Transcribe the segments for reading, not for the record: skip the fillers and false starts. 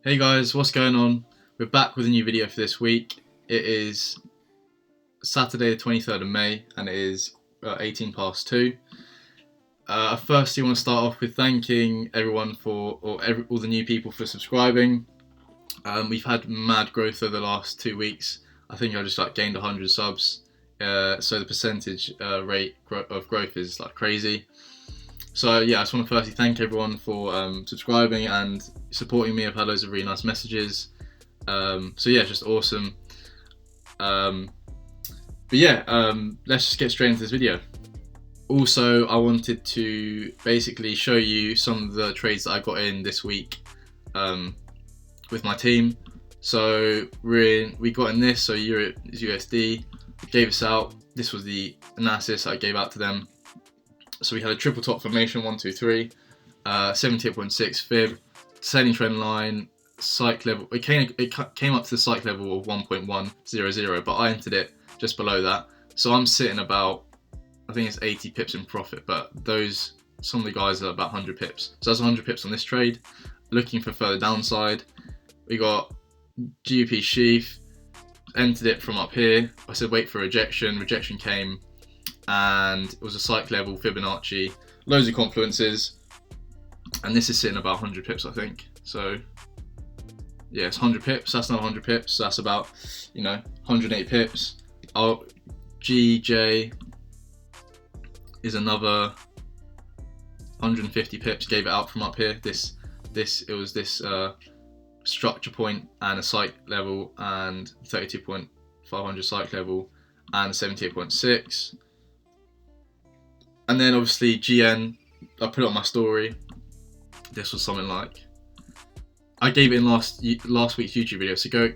Hey guys, what's going on? We're back with a new video for this week. It is Saturday the 23rd of May and it is 18 past 2. First, I want to start off with thanking everyone for, all the new people for subscribing. We've had mad growth over the last 2 weeks. I think I just gained 100 subs. So the percentage rate of growth is crazy. So yeah, I just want to firstly thank everyone for subscribing and supporting me. I've had loads of really nice messages. So yeah, it's just awesome. Let's just get straight into this video. Also, I wanted to basically show you some of the trades that I got in this week with my team. So we got in this, so USD, gave us out. This was the analysis I gave out to them. So we had a triple top formation, 1, 2, 3, 78.6 fib, selling trend line, psych level. It came up to the psych level of 1.100, but I entered it just below that. So I'm sitting about, I think it's 80 pips in profit, but some of the guys are about 100 pips. So that's 100 pips on this trade. Looking for further downside, we got GBP sheath, entered it from up here. I said wait for rejection. Rejection came, and it was a psych level Fibonacci, loads of confluences, and this is sitting about 100 pips, I think. So yeah, it's 100 pips. That's not 100 pips. So that's about 108 pips. GJ is another 150 pips. Gave it out from up here. It was this structure point and a psych level and 32.500 psych level and 78.6. And then obviously GN, I put it on my story. This was something like, I gave it in last week's YouTube video, so go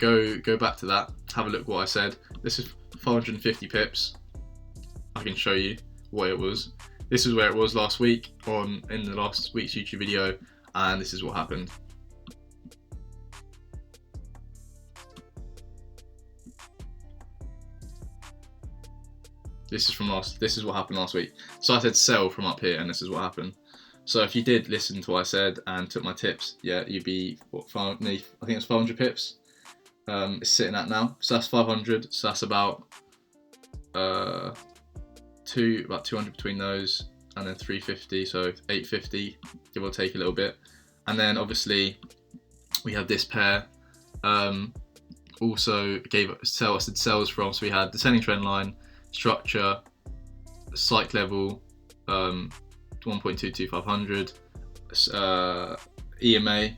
back to that, have a look what I said. This is 450 pips. I can show you what it was. This is where it was last week in the last week's YouTube video, and this is what happened. This is what happened last week. So I said sell from up here, and this is what happened. So if you did listen to what I said and took my tips, yeah, you'd be I think it's 500 pips. It's sitting at now. So that's 500. So that's about 200 between those, and then 350. So 850, give or take a little bit. And then obviously we have this pair. Also I said sells from. So we had descending trend line, structure, psych level, 1.22500, EMA.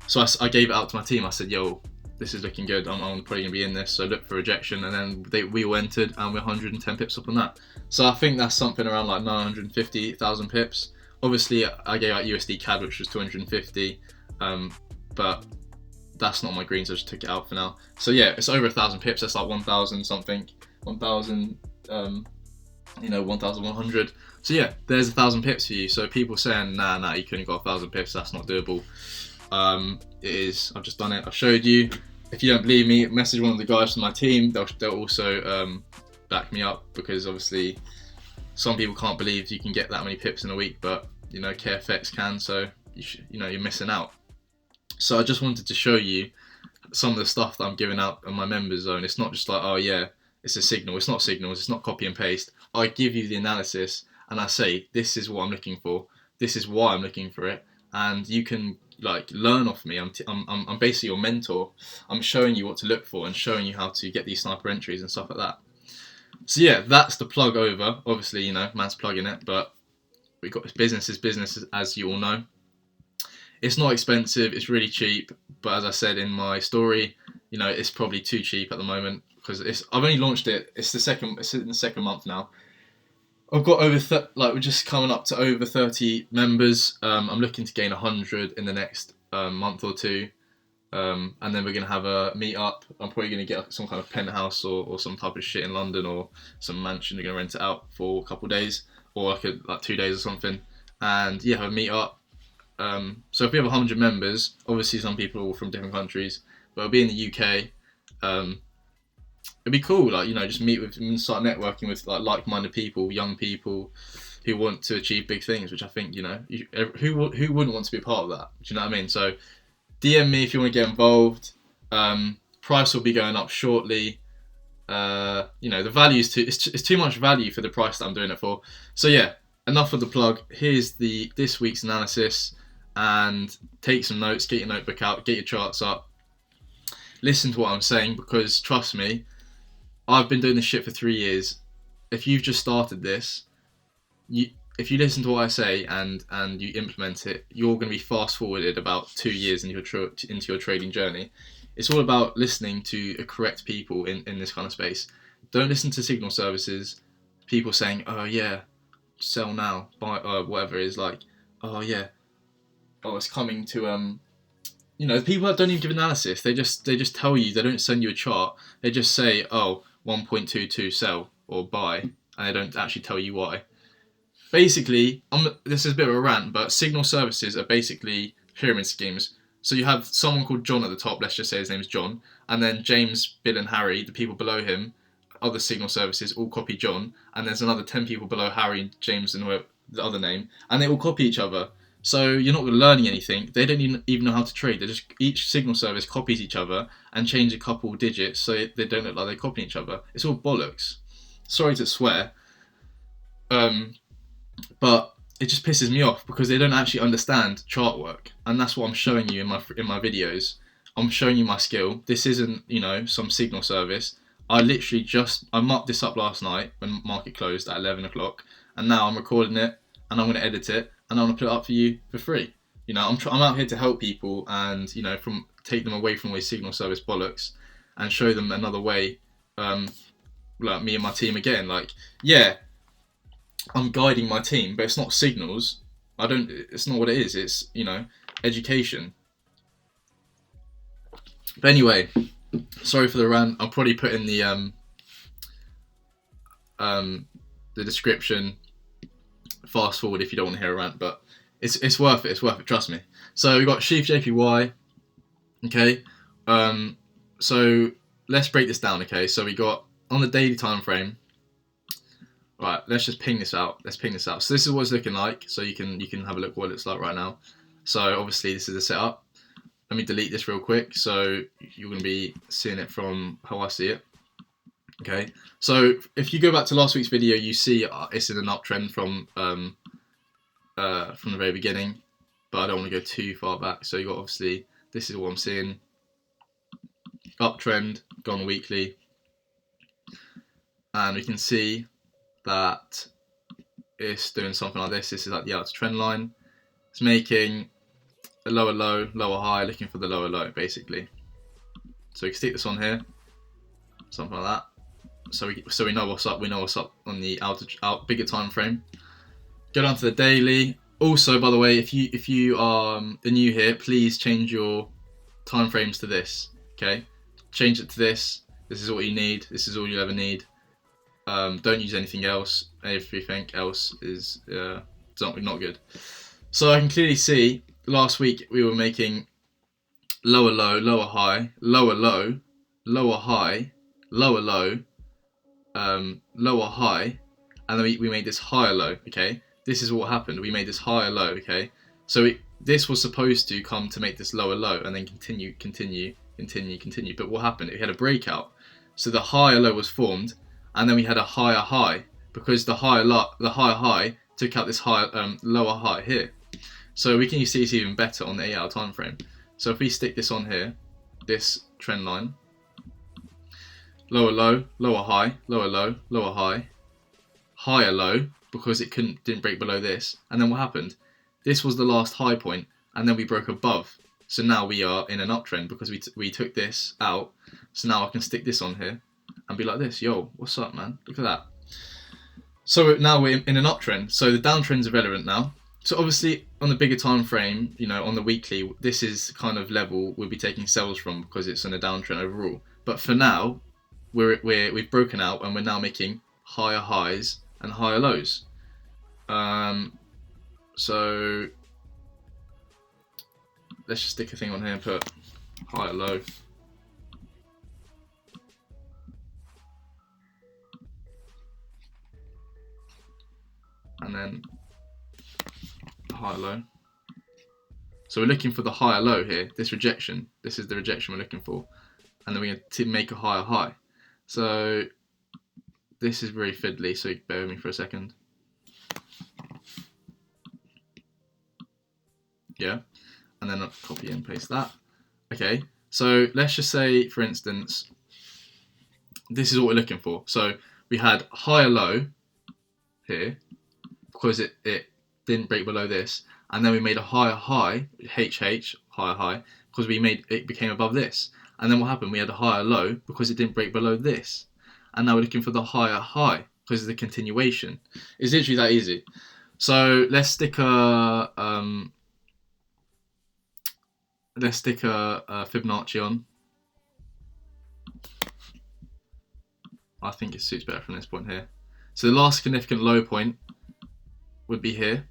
So I gave it out to my team. I said, yo, this is looking good. I'm probably gonna be in this. So look for rejection, and then we all entered, and we're 110 pips up on that. So I think that's something around 950,000 pips. Obviously, I gave out USDCHD, which was 250, but that's not my green, so I just took it out for now. So yeah, it's over 1,000 pips. That's 1,000 something. 1,100. So yeah, there's 1,000 pips for you. So people saying, nah, you couldn't got 1,000 pips, that's not doable. It is. I've just done it. I've showed you. If you don't believe me, message one of the guys from my team. They'll also back me up, because obviously some people can't believe you can get that many pips in a week, but KFX can. So you're missing out. So I just wanted to show you some of the stuff that I'm giving out on my members zone. It's not just oh yeah, it's a signal. It's not signals. It's not copy and paste. I give you the analysis and I say, this is what I'm looking for. This is why I'm looking for it. And you can learn off me. I'm basically your mentor. I'm showing you what to look for and showing you how to get these sniper entries and stuff like that. So yeah, that's the plug over. Obviously, man's plugging it, but we got business is business, as you all know. It's not expensive. It's really cheap. But as I said in my story, it's probably too cheap at the moment, because I've only launched it. It's in the second month now. I've got over we're just coming up to over 30 members. I'm looking to gain 100 in the next month or two, and then we're gonna have a meet up. I'm probably gonna get some kind of penthouse or some type of shit in London, or some mansion. We're gonna rent it out for a couple of days, or 2 days or something, and yeah, have a meet up. So if we have 100 members, obviously some people from different countries, but it'll be in the UK. It'd be cool, just meet with and start networking with like-minded people, young people who want to achieve big things, which I think, who wouldn't want to be a part of that? Do you know what I mean? So DM me if you want to get involved. Price will be going up shortly. You know, the value is it's too much value for the price that I'm doing it for. So yeah, enough of the plug. Here's this week's analysis, and take some notes, get your notebook out, get your charts up, listen to what I'm saying, because trust me, I've been doing this shit for 3 years. If you've just started this, if you listen to what I say and you implement it, you're going to be fast forwarded about 2 years into your trading journey. It's all about listening to correct people in this kind of space. Don't listen to signal services, people saying, oh yeah, sell now, buy, whatever it is, like, oh yeah, oh it's coming to you know, people that don't even give analysis, they just tell you, they don't send you a chart, they just say, oh, 1.22 sell or buy, and they don't actually tell you why. Basically, this is a bit of a rant, but signal services are basically pyramid schemes. So you have someone called John at the top, let's just say his name's John, and then James, Bill and Harry, the people below him, other signal services, all copy John, and there's another 10 people below Harry, James and the other name, and they all copy each other. So you're not learning anything. They don't even know how to trade. They just, each signal service copies each other and change a couple digits so they don't look like they're copying each other. It's all bollocks. Sorry to swear. But it just pisses me off because they don't actually understand chart work, and that's what I'm showing you in my videos. I'm showing you my skill. This isn't, you know, some signal service. I literally I marked this up last night when market closed at 11 o'clock, and now I'm recording it and I'm going to edit it and I'm going to put it up for you for free. You know, I'm out here to help people and, you know, take them away from these signal service bollocks and show them another way. Like me and my team again, like, yeah, I'm guiding my team, but it's not signals. It's not what it is. It's, you know, education. But anyway, sorry for the rant. I'll probably put in the description. Fast forward if you don't want to hear a rant, but it's worth it. It's worth it. Trust me. So we've got CHFJPY. Okay. So let's break this down. Okay. So we got on the daily time frame. Right, let's just ping this out. Let's ping this out. So this is what it's looking like. So you can have a look what it looks like right now. So obviously this is the setup. Let me delete this real quick. So you're going to be seeing it from how I see it. Okay. So if you go back to last week's video, you see it's in an uptrend from the very beginning. But I don't want to go too far back. So you got, obviously, this is what I'm seeing. Uptrend, gone weekly. And we can see that it's doing something like this. This is like the outer trend line. It's making a lower low, lower high, looking for the lower low, basically. So we can stick this on here, something like that. So we know what's up. We know what's up on the bigger time frame. Go down to the daily. Also, by the way, if you are new here, please change your time frames to this. Okay, change it to this. This is what you need. This is all you'll ever need. Don't use anything else. Everything else is not good. So I can clearly see last week we were making lower low, lower high, lower low, lower high, lower low, lower high, and then we made this higher low. Okay, this is what happened. We made this higher low. Okay, so this was supposed to come to make this lower low and then continue. But what happened? It had a breakout. So the higher low was formed. And then we had a higher high because the higher high took out this lower high here. So we can see it's even better on the 8 hour time frame. So if we stick this on here, this trend line, lower low, lower high, lower low, lower high, higher low, because it didn't break below this. And then what happened? This was the last high point, and then we broke above. So now we are in an uptrend because we took this out. So now I can stick this on here and be like this, yo, what's up, man? Look at that. So now we're in an uptrend. So the downtrend's irrelevant now. So obviously on the bigger time frame, you know, on the weekly, this is kind of level we'll be taking sells from because it's in a downtrend overall. But for now, we've broken out and we're now making higher highs and higher lows. So let's just stick a thing on here and put higher low. And then high low. So we're looking for the higher low here, this rejection. This is the rejection we're looking for. And then we're going to make a higher high. So this is very fiddly, so bear with me for a second. Yeah, and then I'll copy and paste that. Okay, so let's just say, for instance, this is what we're looking for. So we had higher low here because it didn't break below this, and then we made a higher high, HH, higher high, because it became above this. And then what happened? We had a higher low because it didn't break below this. And now we're looking for the higher high because it's the continuation. It's literally that easy. So let's stick a Fibonacci on. I think it suits better from this point here. So the last significant low point would be here.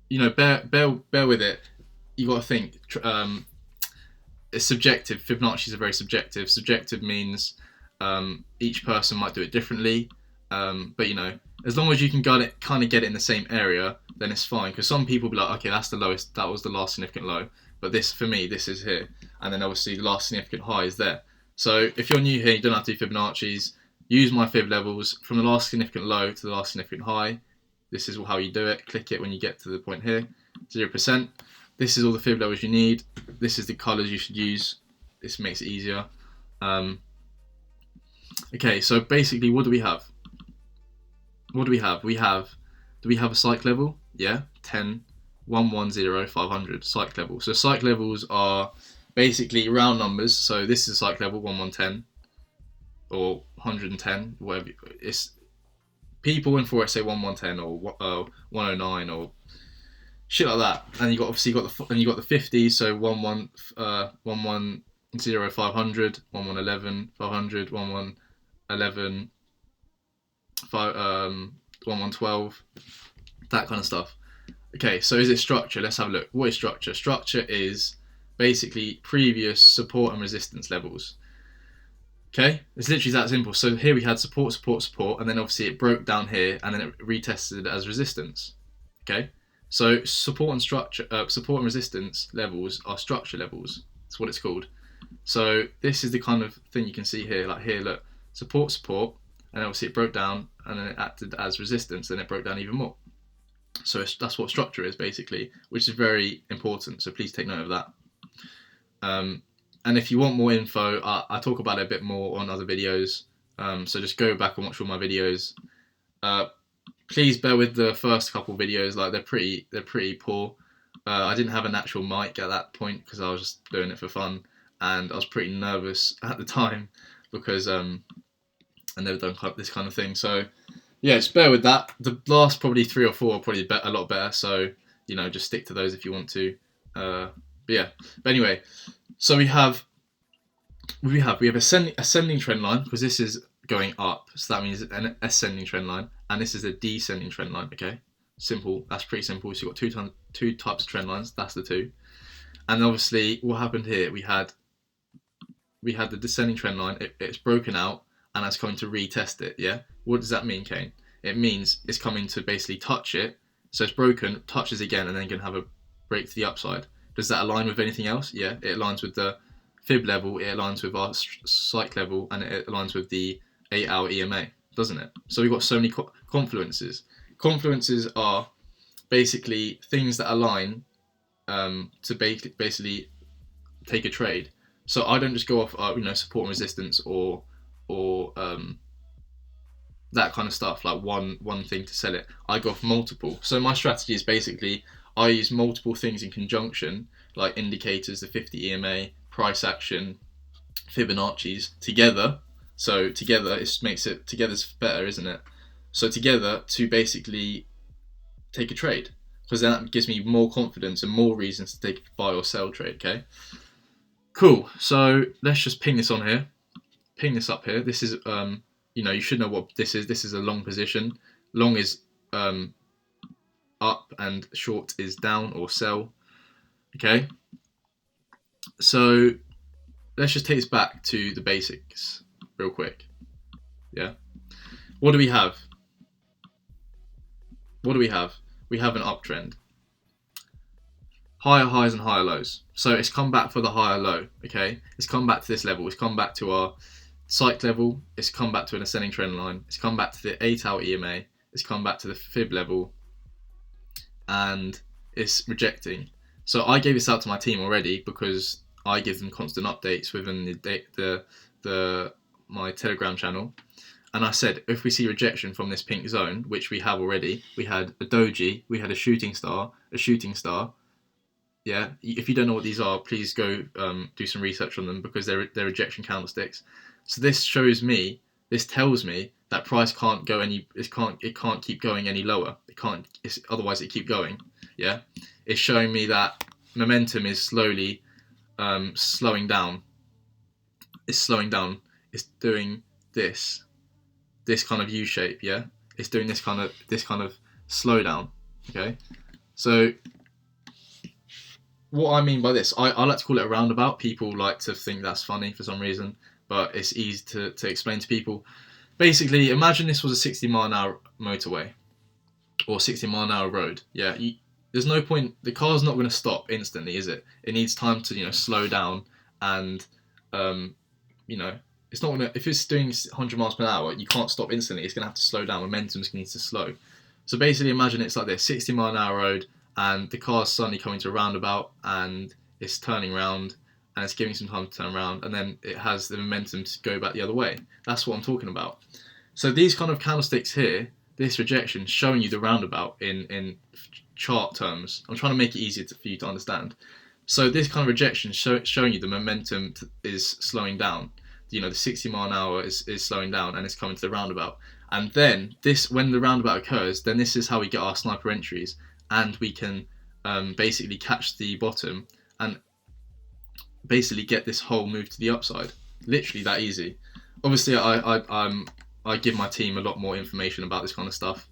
You know, bear with it. You got to think. It's subjective. Fibonacci's are very subjective. Subjective means each person might do it differently. But you know, as long as you can kind of get it in the same area, then it's fine. Because some people will be like, okay, that's the lowest. That was the last significant low. But this, for me, this is here, and then obviously the last significant high is there. So if you're new here, you don't have to do Fibonacci's. Use my fib levels from the last significant low to the last significant high. This is how you do it. Click it when you get to the point here, 0%. This is all the fib levels you need. This is the colors you should use. This makes it easier. Okay, so basically, what do we have? What do we have? Do we have a psych level? Yeah, 10, 110, 500 psych level. So psych levels are basically round numbers. So this is a psych level 1110 or 110, whatever. It's people in Forex say 1110 or 109 or shit like that. And you got obviously got the 50s. So 110, 500, 1111, 500, 1111, 1112, that kind of stuff. Okay, so is it structure? Let's have a look. What is structure? Structure is basically previous support and resistance levels. Okay, it's literally that simple. So here we had support, support, support, and then obviously it broke down here, and then it retested as resistance. Okay, so support and resistance levels are structure levels. That's what it's called. So this is the kind of thing you can see here. Like here, look, support, support, and obviously it broke down, and then it acted as resistance. Then it broke down even more. So that's what structure is basically, which is very important. So please take note of that. And if you want more info, I talk about it a bit more on other videos. So just go back and watch all my videos. Please bear with the first couple videos; like they're pretty poor. I didn't have an actual mic at that point because I was just doing it for fun, and I was pretty nervous at the time because I never done this kind of thing. So yeah, just bear with that. The last probably 3 or 4 are probably a lot better. So you know, just stick to those if you want to. But yeah. But anyway, so we have ascending trend line because this is going up. So that means an ascending trend line, and this is a descending trend line. Okay, simple. That's pretty simple. So you've got two types of trend lines. That's the two. And obviously, what happened here? We had the descending trend line. It's broken out, and it's coming to retest it. Yeah. What does that mean, Kane? It means it's coming to basically touch it. So it's broken, touches again, and then going to have a break to the upside. Does that align with anything else? Yeah, it aligns with the fib level, it aligns with our psych level, and it aligns with the 8-hour EMA, doesn't it? So we've got so many confluences. Confluences are basically things that align to basically take a trade. So I don't just go off support and resistance or that kind of stuff, like one thing to sell it. I go off multiple. So my strategy is basically I use multiple things in conjunction, like indicators, the 50 EMA, price action, Fibonacci's together. So together, it makes it together's better, isn't it? So together to basically take a trade, because that gives me more confidence and more reasons to take a buy or sell trade. Okay, cool. So let's just ping this on here, ping this up here. This is you should know what this is. This is a long position. Long is up and short is down or sell. Okay, so let's just take this back to the basics real quick. Yeah, what do we have? What do we have? We have an uptrend. higher highs and higher lows. So it's come back for the higher low, okay? It's come back to this level. It's come back to our psych level. It's come back to an ascending trend line. It's come back to the 8-hour EMA. It's come back to the fib level, and it's rejecting. So I gave this out to my team already because I give them constant updates within my Telegram channel. And I said, if we see rejection from this pink zone, which we have already, we had a doji, we had a shooting star. Yeah, if you don't know what these are, please go do some research on them because they're rejection candlesticks. So this tells me that price can't go it can't keep going any lower. Otherwise it keep going. Yeah, it's showing me that momentum is slowly slowing down. It's slowing down. It's doing this kind of U shape. Yeah, it's doing this kind of slowdown. Okay, so what I mean by this, I like to call it a roundabout. People like to think that's funny for some reason, but it's easy to explain to people. Basically, imagine this was a 60-mile-an-hour motorway or 60-mile-an-hour road. Yeah, there's no point. The car's not going to stop instantly, is it? It needs time to slow down, and it's not going to. If it's doing 100 miles per hour, you can't stop instantly. It's going to have to slow down. Momentum needs to slow. So basically, imagine it's like this 60-mile-an-hour road, and the car's suddenly coming to a roundabout, and it's turning around, and it's giving some time to turn around, and then it has the momentum to go back the other way. That's what I'm talking about. So these kind of candlesticks here, this rejection, showing you the roundabout in chart terms. I'm trying to make it easier for you to understand. So this kind of rejection showing you the momentum is slowing down. The 60-mile-an-hour is slowing down, and it's coming to the roundabout. And then when the roundabout occurs, then this is how we get our sniper entries, and we can basically catch the bottom and basically get this whole move to the upside. Literally that easy. Obviously, I give my team a lot more information about this kind of stuff.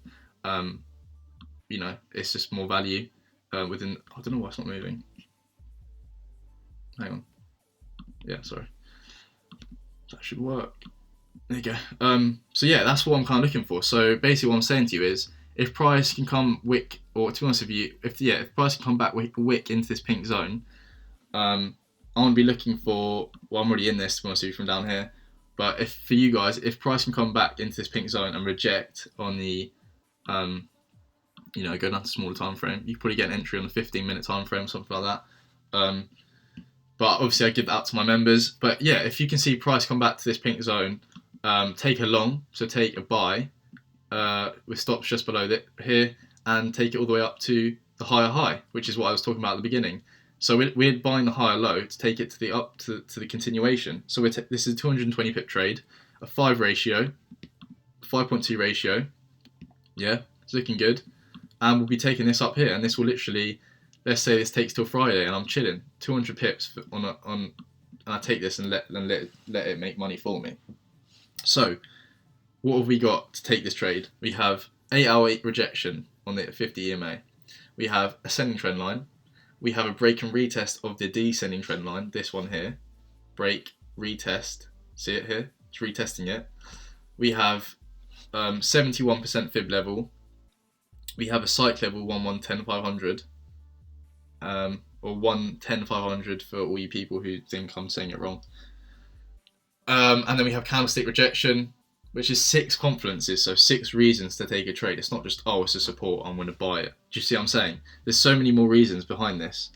It's just more value within. I don't know why it's not moving. Hang on. Yeah, sorry. That should work. There you go. So yeah, that's what I'm kind of looking for. So basically, what I'm saying to you is, if price can come wick, or to be honest with you, if price can come back wick into this pink zone, I'm gonna be looking for. Well, I'm already in this, to be honest with you, from down here. But for you guys, if price can come back into this pink zone and reject on the, go down to smaller time frame, you can probably get an entry on the 15-minute time frame, something like that. But obviously, I give that out to my members. But yeah, if you can see price come back to this pink zone, take a long, so take a buy with stops just below here, and take it all the way up to the higher high, which is what I was talking about at the beginning. So we're buying the higher low to take it to the continuation. So this is a 220 pip trade, a 5.2 ratio. Yeah, it's looking good, and we'll be taking this up here, and this will literally, let's say this takes till Friday, and I'm chilling 200 pips and I take this and let it make money for me. So what have we got to take this trade? We have 8-hour rejection on the 50 EMA. We have ascending trend line. We have a break and retest of the descending trend line, this one here. Break, retest, see it here? It's retesting it. We have 71% fib level. We have a psych level 1110500, or 110,500 for all you people who think I'm saying it wrong. And then we have candlestick rejection, which is 6 confidences, so 6 reasons to take a trade. It's not just, oh, it's a support, I'm going to buy it. Do you see what I'm saying? There's so many more reasons behind this.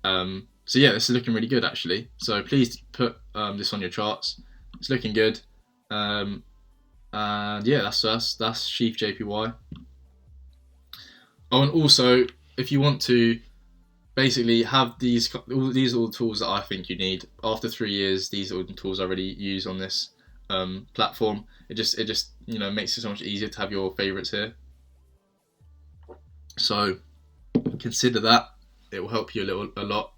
So yeah, this is looking really good actually. So please put this on your charts. It's looking good. And yeah, that's CHFJPY. Oh, and also, if you want to basically have these are all the tools that I think you need. After 3 years, these are all the tools I already use on this platform. It just makes it so much easier to have your favorites here. So consider that. It will help you a lot.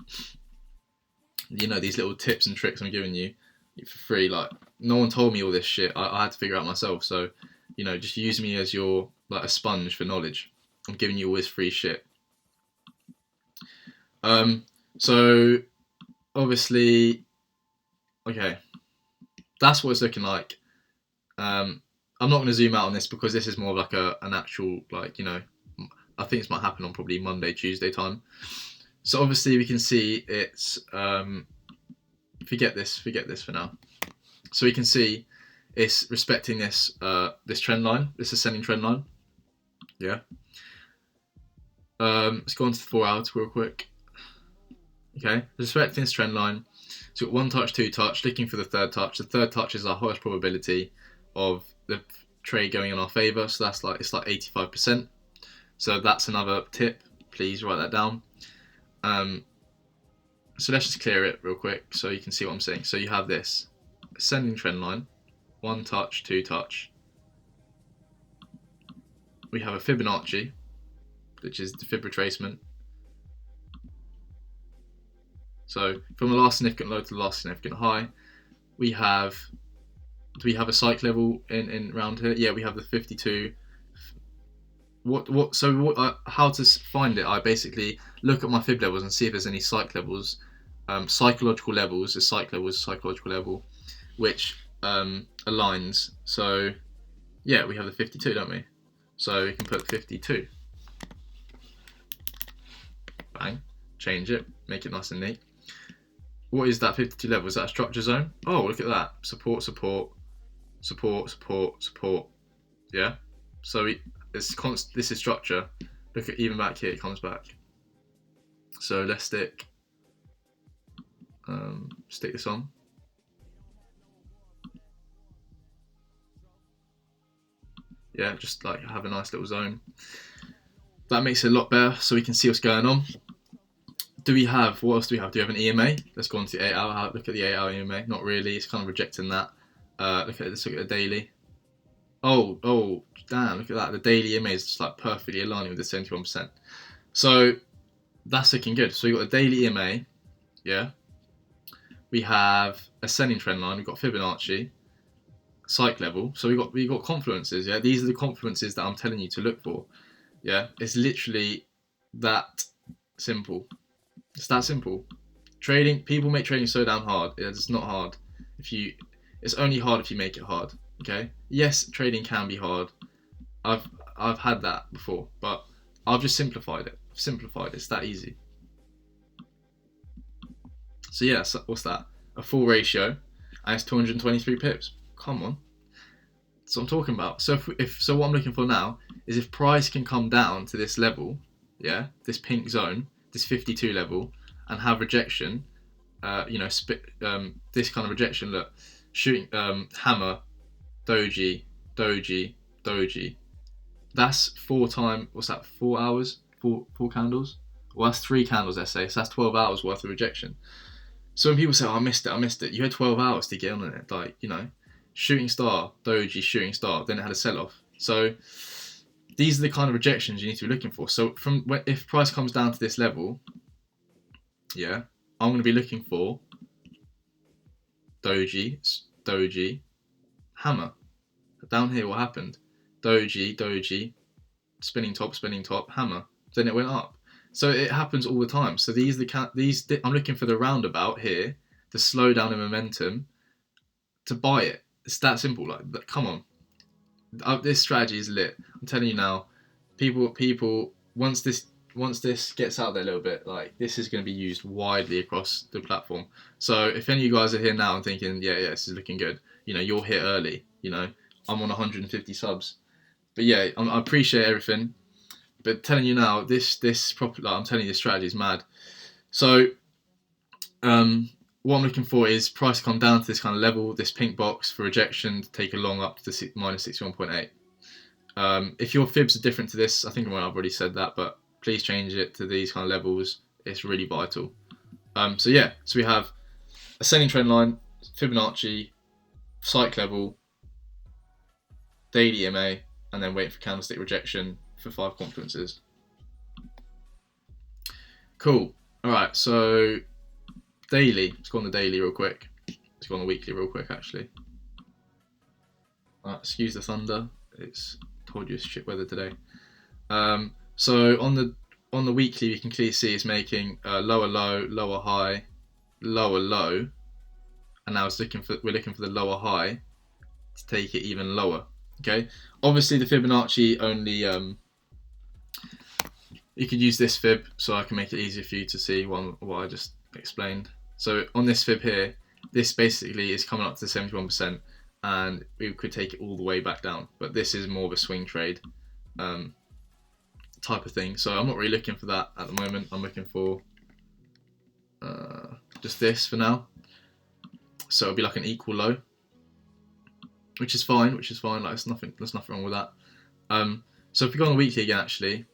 These little tips and tricks I'm giving you for free. Like, no one told me all this shit. I had to figure it out myself. So just use me as your a sponge for knowledge. I'm giving you all this free shit. So obviously, okay, that's what it's looking like. I'm not going to zoom out on this because this is more like an actual, I think this might happen on probably Monday, Tuesday time. So obviously we can see it's forget this for now. So we can see it's respecting this this trend line, this ascending trend line. Yeah. Let's go on to the 4 hours real quick. Okay, respecting this trend line. So we've got 1 touch, 2 touch, looking for the 3rd touch. The 3rd touch is our highest probability of the trade going in our favor. So that's like, it's like 85%. So that's another tip. Please write that down. So let's just clear it real quick so you can see what I'm saying. So you have this ascending trend line, 1 touch, 2 touch. We have a Fibonacci, which is the Fib retracement. So from the last significant low to the last significant high, we have, do we have a psych level in around here? Yeah, we have the 52. How to find it? I basically look at my fib levels and see if there's any psych levels, psychological levels. A psych level is a psychological level, which aligns. So yeah, we have the 52, don't we? So we can put 52. Bang, change it, make it nice and neat. What is that 52 level? Is that a structure zone? Oh, look at that. Support, support, support, support, support. Yeah. So this is structure. Look at even back here, it comes back. So let's stick this on. Yeah, just like have a nice little zone. That makes it a lot better so we can see what's going on. Do we have, what else do we have? Do we have an EMA? Let's go on to the 8 hour. Look at the 8 hour EMA. Not really, it's kind of rejecting that. Look at the daily. Oh, damn, look at that. The daily EMA is just like perfectly aligning with the 71%. So that's looking good. So we've got the daily EMA, yeah. We have ascending trend line, we've got Fibonacci, psych level. So we've got confluences, yeah. These are the confluences that I'm telling you to look for. Yeah, it's literally that simple. It's that simple. Trading, people make trading so damn hard. It's not hard. It's only hard if you make it hard. Okay. Yes, trading can be hard. I've had that before, but I've just simplified it. It's that easy. So yeah, so what's that? A full ratio, and it's 223 pips. Come on. That's what I'm talking about. So so what I'm looking for now is if price can come down to this level, yeah, this pink zone, this 52 level, and have rejection, this kind of rejection. Look, shooting hammer, doji, doji, doji. That's 4 times. What's that? 4 hours? Four candles. Well, that's 3 candles. Let's say. So that's 12 hours worth of rejection. So when people say, "Oh, I missed it," you had 12 hours to get on it. Like, shooting star, doji, shooting star. Then it had a sell-off. So these are the kind of rejections you need to be looking for. So if price comes down to this level, yeah, I'm going to be looking for doji, hammer. Down here, what happened? Doji, spinning top, hammer. Then it went up. So it happens all the time. So I'm looking for the roundabout here, the slowdown in momentum, to buy it. It's that simple. Like, come on. This strategy is lit. I'm telling you now. People. Once this gets out there a little bit, like, this is going to be used widely across the platform. So if any of you guys are here now and thinking, yeah, this is looking good, you're here early. I'm on 150 subs, but yeah, I appreciate everything. But telling you now, I'm telling you, this strategy is mad. So, what I'm looking for is price to come down to this kind of level, this pink box for rejection, to take a long up to the minus 61.8. If your fibs are different to this, I think I've already said that, but please change it to these kind of levels. It's really vital. So we have ascending trend line, Fibonacci, psych level, daily EMA, and then wait for candlestick rejection for 5 confluences. Cool. All right, so daily. Let's go on the daily real quick. Let's go on the weekly real quick, actually. Excuse the thunder. It's told you it's shit weather today. So on the weekly, you can clearly see it's making lower low, lower high, lower low, and now we're looking for the lower high to take it even lower. Okay. Obviously, the Fibonacci only you could use this fib, so I can make it easier for you to see what I just explained. So on this fib here, this basically is coming up to 71%, and we could take it all the way back down. But this is more of a swing trade type of thing. So I'm not really looking for that at the moment. I'm looking for just this for now. So it'll be like an equal low, which is fine. Like there's nothing wrong with that. So if we go on the weekly again, actually,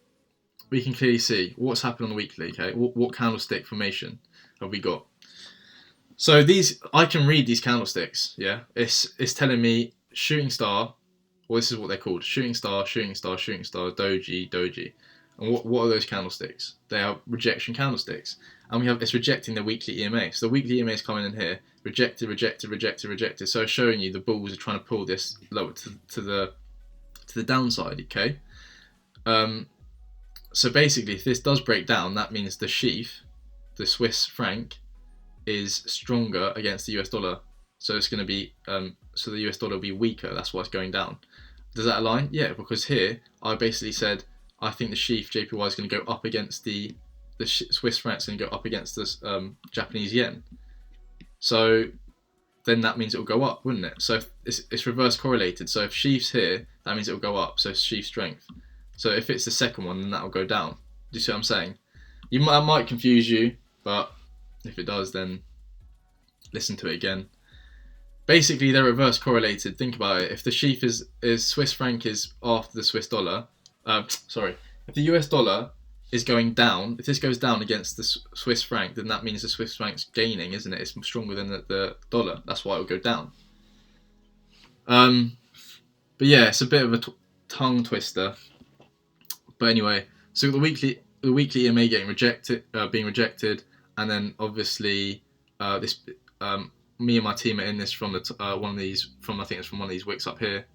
we can clearly see what's happened on the weekly. Okay, what candlestick formation have we got? So these, I can read these candlesticks. Yeah, it's telling me shooting star. Well, this is what they're called: shooting star, shooting star, shooting star, doji, doji. And what are those candlesticks? They are rejection candlesticks, and it's rejecting the weekly EMA. So the weekly EMA is coming in here, rejected, rejected, rejected, rejected. So it's showing you the bulls are trying to pull this lower to the downside. Okay. So basically, if this does break down, that means the sheaf, the Swiss franc, is stronger against the US dollar. So it's going to be, so the US dollar will be weaker. That's why it's going down. Does that align? Yeah, because here I basically said I think the CHFJPY is going to go up against the Swiss franc, is going to go up against the Japanese yen. So then that means it will go up, wouldn't it? So if it's reverse correlated. So if sheaf's here, that means it will go up. So sheaf strength. So if it's the second one, then that will go down. Do you see what I'm saying? I might confuse you, but if it does, then listen to it again. Basically, they're reverse correlated. Think about it. If the sheaf is Swiss franc is after the Swiss dollar, if the US dollar is going down, if this goes down against the Swiss franc, then that means the Swiss franc's gaining, isn't it? It's stronger than the dollar. That's why it will go down. But yeah, it's a bit of a tongue twister. But anyway, so the weekly EMA being rejected, and then obviously this me and my team are in this from one of these wicks up here,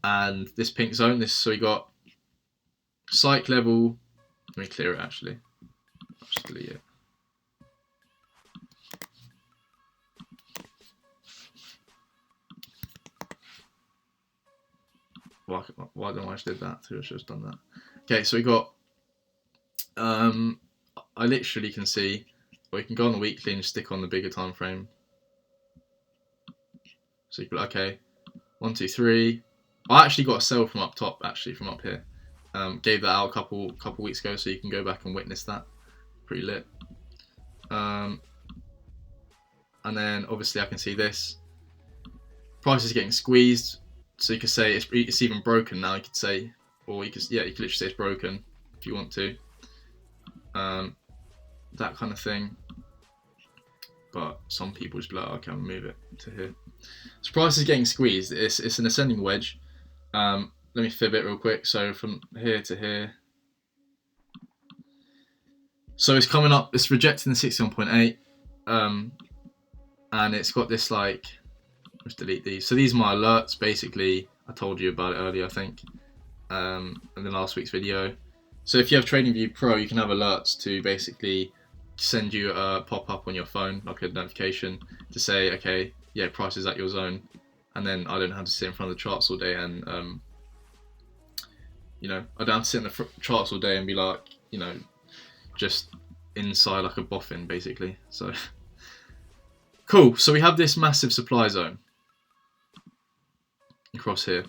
and this pink zone. So we got psych level. Let me clear it actually. I'll just delete it. Why don't I just did that? I should have done that. Okay, so we got. I literally can see, or you can go on the weekly and just stick on the bigger time frame. So you can be like, okay, 1, 2, 3. I actually got a sell from up top, actually from up here. Gave that out a couple weeks ago, so you can go back and witness that. Pretty lit. And then obviously I can see this. Price is getting squeezed, so you could say it's even broken now. You could say, or you could literally say it's broken if you want to. That kind of thing. But some people just be like, okay, I'll move it to here. So price is getting squeezed. It's an ascending wedge. Let me fib it real quick. So from here to here. So it's coming up. It's rejecting the 61.8, and it's got this like. Let's delete these. So these are my alerts. Basically, I told you about it earlier, I think, in the last week's video. So if you have TradingView Pro, you can have alerts to basically send you a pop-up on your phone, like a notification, to say, okay, yeah, price is at your zone, and then I don't have to sit in front of the charts all day and, I don't have to sit in the charts all day and be like, just inside like a boffin, basically. So, cool. So we have this massive supply zone across here.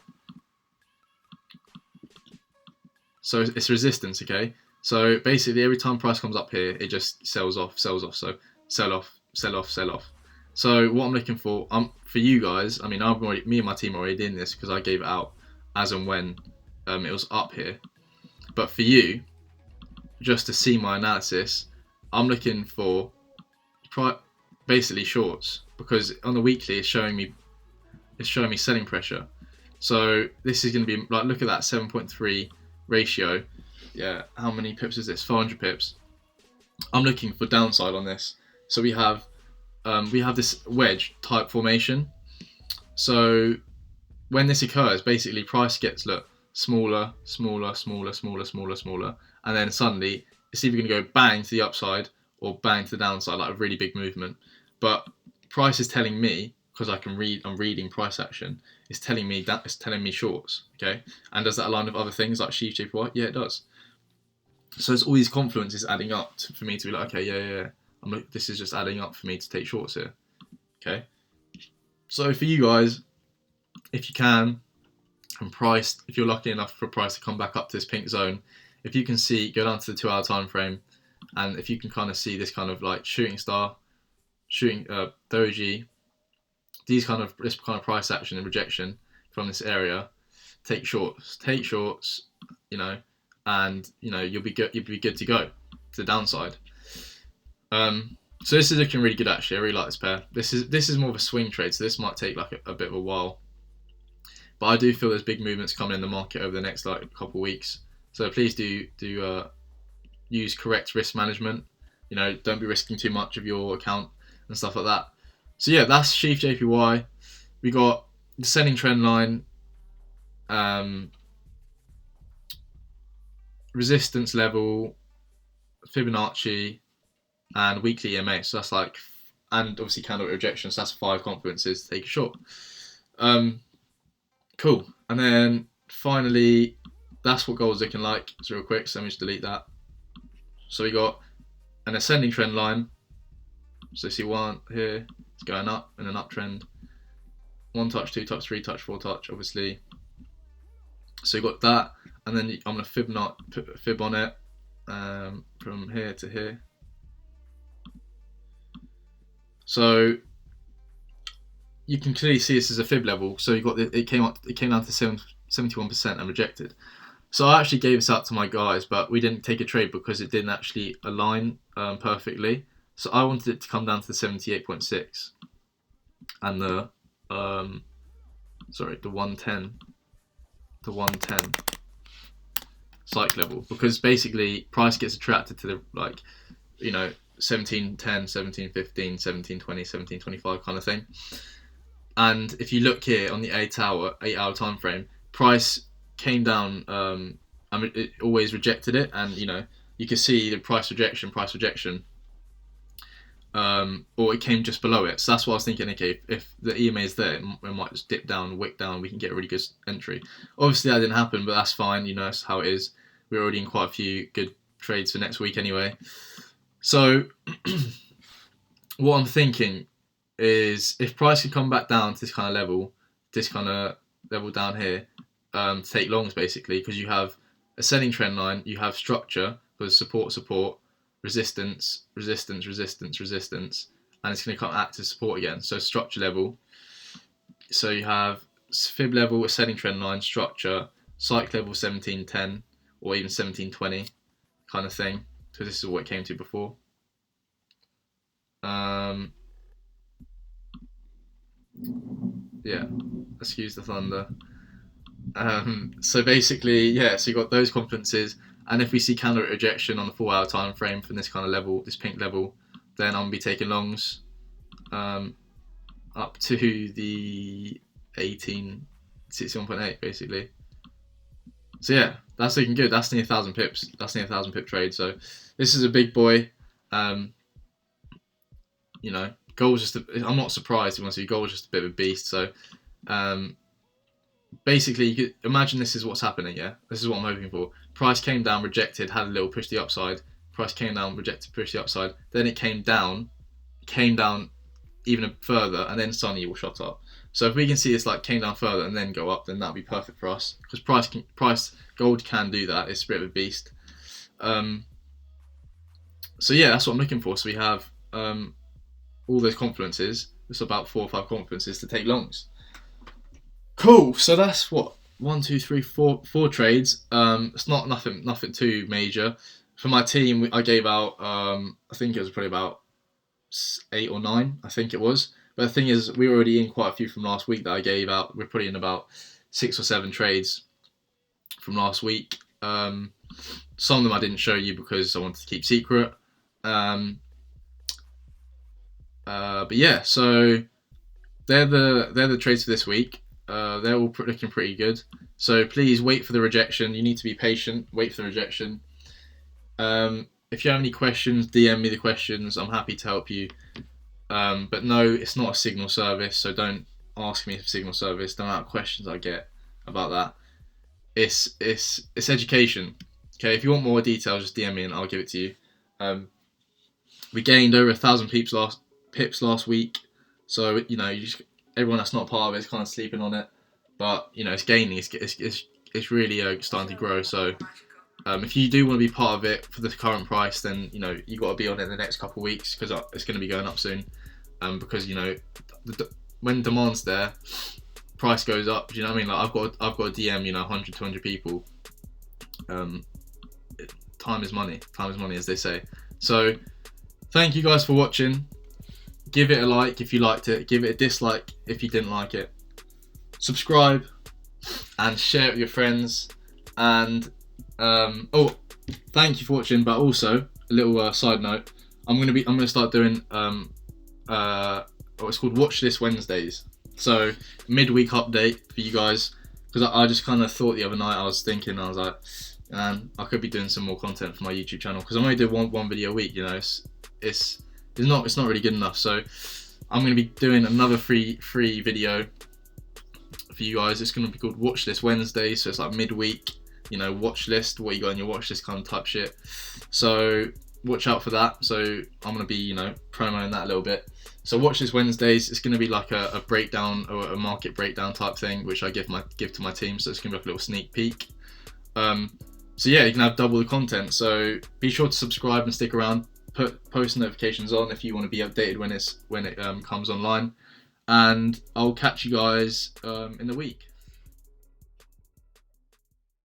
So it's resistance, okay? So basically every time price comes up here, it just sells off. So sell off. So what I'm looking for, you guys, I mean, me and my team are already doing this because I gave it out as and when it was up here. But for you, just to see my analysis, I'm looking for basically shorts, because on the weekly it's showing me selling pressure. So this is going to be like, look at that 7.3 ratio. Yeah, how many pips is this? 400 pips. I'm looking for downside on this. So we have this wedge type formation. So when this occurs, basically price gets smaller, and then suddenly it's either going to go bang to the upside or bang to the downside, like a really big movement. But price is telling me, because I'm reading price action, it's telling me shorts, okay? And does that align with other things like CHFJPY? Yeah, it does. So it's all these confluences adding up for me to be like, okay, yeah, this is just adding up for me to take shorts here. Okay. So for you guys, if you can, and price, if you're lucky enough for price to come back up to this pink zone, if you can see, go down to the 2 hour time frame, and if you can kind of see this kind of like shooting star, doji, this kind of price action and rejection from this area, take shorts, you know, and you know you'll be good to go to the downside. So this is looking really good actually. I really like this pair. This is more of a swing trade, so this might take like a bit of a while. But I do feel there's big movements coming in the market over the next like couple of weeks. So please do use correct risk management. You know, don't be risking too much of your account and stuff like that. So yeah, that's CHFJPY. We got descending trend line, resistance level, Fibonacci, and weekly EMA. So that's like, and obviously candle rejection. So that's 5 confluences to take a short. Cool. And then finally, that's what gold's looking like. It's real quick, so let me just delete that. So we got an ascending trend line. So you see one here, it's going up in an uptrend. 1 touch, 2 touch, 3 touch, 4 touch, obviously. So you got that, and then I'm gonna fib on it from here to here. So you can clearly see this is a fib level. So you got it came down to 71% and rejected. So I actually gave this out to my guys, but we didn't take a trade because it didn't actually align perfectly. So I wanted it to come down to the 78.6 and the 110 psych level, because basically price gets attracted to the, like, you know, 1710, 1715, 1720, 1725 kind of thing. And if you look here on the 8 hour time frame, price came down. I mean, it always rejected it, and you know you can see the price rejection, or it came just below it. So that's why I was thinking, okay, if the EMA is there, it might just dip down, wick down. We can get a really good entry. Obviously that didn't happen, but that's fine. You know, that's how it is. We're already in quite a few good trades for next week anyway. So what I'm thinking is, if price can come back down to this kind of level down here, to take longs basically, because you have ascending trend line, you have structure, because support, resistance, and it's going to come act as support again. So structure level. So you have fib level, ascending trend line, structure, psych level 1710 or even 1720 kind of thing. So this is what it came to before. Yeah, excuse the thunder. So basically, yeah, so you got those confluences, and if we see candle rejection on the 4 hour time frame from this kind of level, this pink level, then I'm gonna be taking longs up to the 61.8 basically. So yeah, that's looking good. That's near 1,000 pips. That's near 1,000 pip trade. So this is a big boy. You know, gold's just I'm not surprised, to be honest with you. Gold's just a bit of a beast. So basically, you could imagine this is what's happening. Yeah, this is what I'm hoping for. Price came down, rejected, had a little push to the upside. Price came down, rejected, push to the upside. Then it came down even further, and then suddenly it will shot up. So if we can see this like came down further and then go up, then that'd be perfect for us, because gold can do that. It's a bit of a beast. So yeah, that's what I'm looking for. So we have all those confluences. It's about 4 or 5 confluences to take longs. Cool. So that's what 1, 2, 3, 4 trades. It's not nothing too major. For my team, I gave out I think it was probably about 8 or 9. I think it was. But the thing is, we were already in quite a few from last week that I gave out. We're probably in about 6 or 7 trades from last week. Some of them I didn't show you because I wanted to keep secret. But yeah, so they're the trades for this week. They're all looking pretty good. So please wait for the rejection. You need to be patient. Wait for the rejection. If you have any questions, DM me the questions. I'm happy to help you. But no, it's not a signal service, so don't ask me for signal service. The amount of questions I get about that. It's education. Okay, if you want more details, just DM me and I'll give it to you. We gained over 1,000 pips last week, so you know, everyone that's not part of it is kind of sleeping on it, but you know, it's gaining. It's really starting to grow. So if you do want to be part of it for the current price, then you know you got to be on it in the next couple of weeks, because it's going to be going up soon. Because you know, when demand's there, price goes up. Do you know what I mean? Like I've got a DM, you know, 100, 200 people. Time is money. Time is money, as they say. So thank you guys for watching. Give it a like if you liked it. Give it a dislike if you didn't like it. Subscribe and share it with your friends. And oh, thank you for watching. But also a little side note. I'm gonna start doing what's called Watch This Wednesdays. So midweek update for you guys, because I just kind of thought the other night, I was like, I could be doing some more content for my YouTube channel, because I'm only doing one video a week. You know, it's not really good enough. So I'm going to be doing another free video for you guys. It's going to be called Watch This Wednesday. So it's like midweek, you know, watch list, what you got on your watch list kind of type shit. So watch out for that. So I'm going to be, you know, promoting that a little bit. So Watch This Wednesdays. It's going to be like a breakdown, or a market breakdown type thing, which I give to my team. So it's going to be like a little sneak peek. So yeah, you can have double the content. So be sure to subscribe and stick around. Put post notifications on if you want to be updated when it comes online. And I'll catch you guys in the week.